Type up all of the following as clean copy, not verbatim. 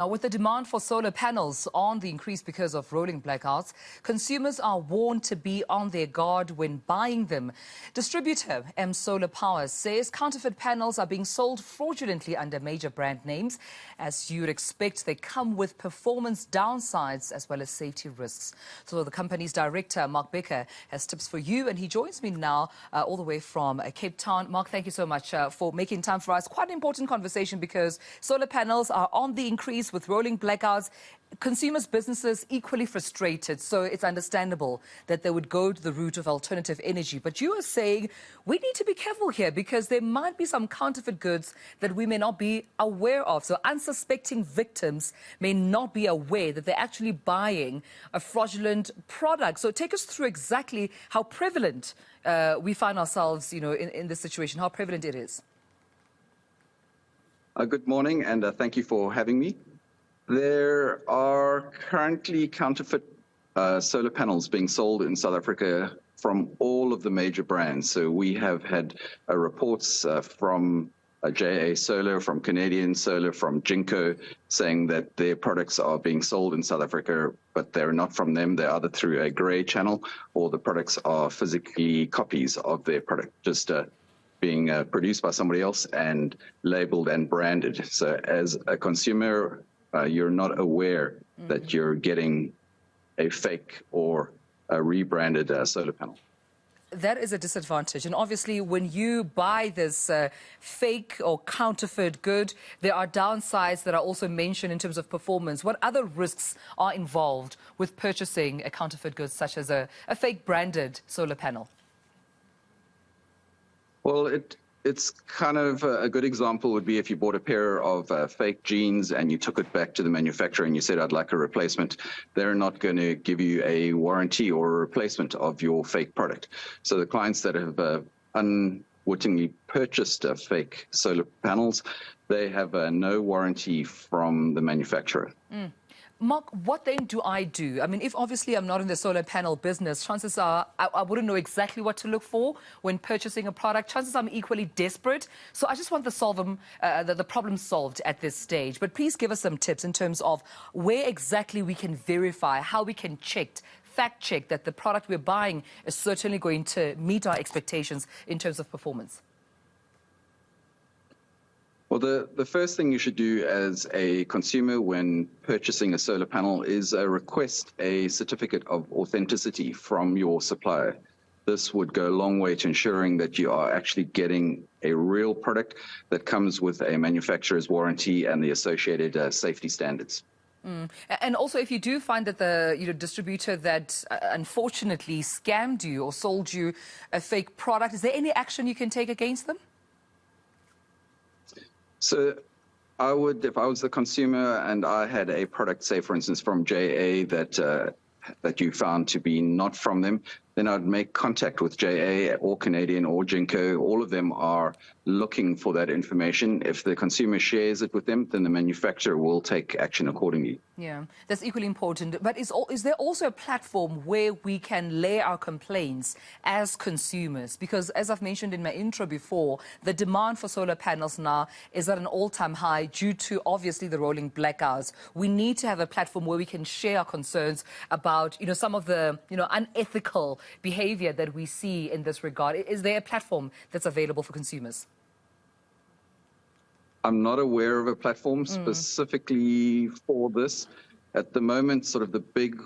Now, with the demand for solar panels on the increase because of rolling blackouts, consumers are warned to be on their guard when buying them. Distributor Solar Power says counterfeit panels are being sold fraudulently under major brand names. As you'd expect, they come with performance downsides as well as safety risks. So the company's director, Becker, has tips for you, and he joins me now all the way from Cape Town. Mark, thank you so much for making time for us. Quite an important conversation because solar panels are on the increase with rolling blackouts. Consumers, businesses equally frustrated, so it's understandable that they would go to the route of alternative energy. But you are saying we need to be careful here because there might be some counterfeit goods that we may not be aware of. So unsuspecting victims may not be aware that they're actually buying a fraudulent product. So take us through exactly how prevalent we find ourselves, in this situation, how prevalent it is. Good morning, and thank you for having me. There are currently counterfeit solar panels being sold in South Africa from all of the major brands. So we have had reports from JA Solar, from Canadian Solar, from eNCA, saying that their products are being sold in South Africa, but they're not from them. They're either through a grey channel or the products are physically copies of their product, just being produced by somebody else and labeled and branded. So as a consumer, you're not aware that you're getting a fake or a rebranded solar panel. That is a disadvantage. And obviously, when you buy this fake or counterfeit good, there are downsides that are also mentioned in terms of performance. What other risks are involved with purchasing a counterfeit good, such as a fake branded solar panel? Well, it's kind of a good example would be if you bought a pair of fake jeans and you took it back to the manufacturer and you said, I'd like a replacement. They're not going to give you a warranty or a replacement of your fake product. So the clients that have unwittingly purchased fake solar panels, they have no warranty from the manufacturer. Mark, what then do I do? I mean, if obviously I'm not in the solar panel business, chances are I wouldn't know exactly what to look for when purchasing a product. Chances I'm equally desperate. So I just want the problem solved at this stage. But please give us some tips in terms of where exactly we can verify, how we can fact check that the product we're buying is certainly going to meet our expectations in terms of performance. Well, the first thing you should do as a consumer when purchasing a solar panel is request a certificate of authenticity from your supplier. This would go a long way to ensuring that you are actually getting a real product that comes with a manufacturer's warranty and the associated safety standards. And also, if you do find that the distributor that unfortunately scammed you or sold you a fake product, is there any action you can take against them? So I would, if I was the consumer and I had a product, say, for instance, from JA that you found to be not from them, then I'd make contact with JA or Canadian or eNCA. All of them are looking for that information. If the consumer shares it with them, then the manufacturer will take action accordingly. Yeah, that's equally important. But is there also a platform where we can lay our complaints as consumers? Because as I've mentioned in my intro before, the demand for solar panels now is at an all-time high due to obviously the rolling blackouts. We need to have a platform where we can share our concerns about, some of the, unethical behavior that we see in this regard. Is there a platform that's available for consumers? I'm not aware of a platform specifically for this. At the moment, sort of the big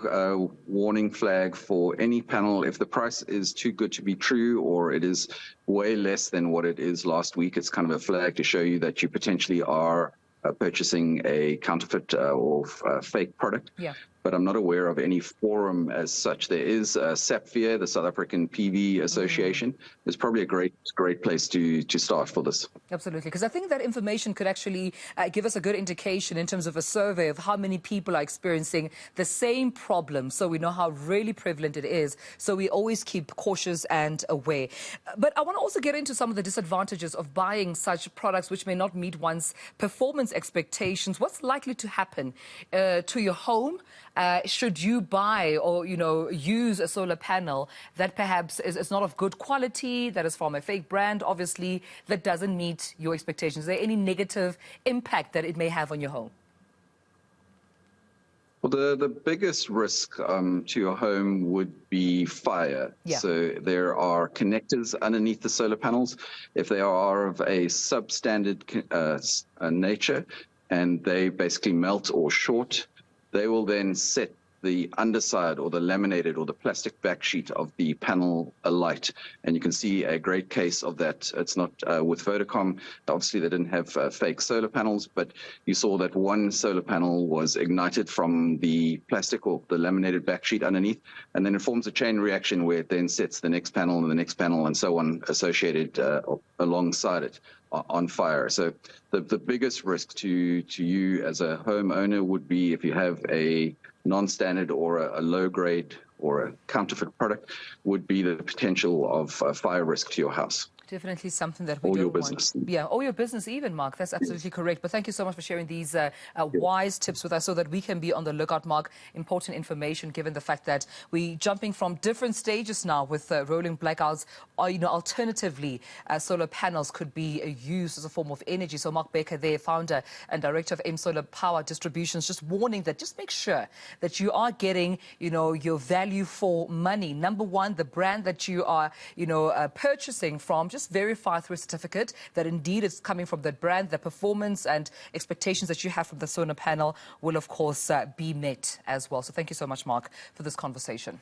warning flag for any panel, if the price is too good to be true or it is way less than what it is last week, it's kind of a flag to show you that you potentially are purchasing a counterfeit or fake product. Yeah. But I'm not aware of any forum as such. There is SAPFIA, the South African PV Association. It's probably a great place to start for this. Absolutely, because I think that information could actually give us a good indication in terms of a survey of how many people are experiencing the same problem, so we know how really prevalent it is. So we always keep cautious and aware. But I want to also get into some of the disadvantages of buying such products which may not meet one's performance expectations. What's likely to happen to your home? Should you buy or, use a solar panel that perhaps is not of good quality, that is from a fake brand, obviously, that doesn't meet your expectations? Is there any negative impact that it may have on your home? Well, the biggest risk to your home would be fire. Yeah. So there are connectors underneath the solar panels. If they are of a substandard nature and they basically melt or short, they will then set the underside or the laminated or the plastic backsheet of the panel alight. And you can see a great case of that. It's not with Vodacom. Obviously, they didn't have fake solar panels, but you saw that one solar panel was ignited from the plastic or the laminated backsheet underneath, and then it forms a chain reaction where it then sets the next panel and the next panel and so on associated alongside it on fire. So the biggest risk to you as a homeowner would be if you have a non-standard or a low-grade or a counterfeit product, would be the potential of fire risk to your house. Definitely something that we or don't your business. want. Yeah, or your business even, Mark. That's absolutely correct. But thank you so much for sharing these wise tips with us so that we can be on the lookout, Mark. Important information given the fact that we're jumping from different stages now with rolling blackouts. Or, alternatively, solar panels could be used as a form of energy. So Mark Becker there, founder and director of eNCA Power Distributions, just warning that just make sure that you are getting, your value for money. Number one, the brand that you are, purchasing from, just verify through a certificate that indeed it's coming from that brand. The performance and expectations that you have from the solar panel will, of course, be met as well. So thank you so much, Mark, for this conversation.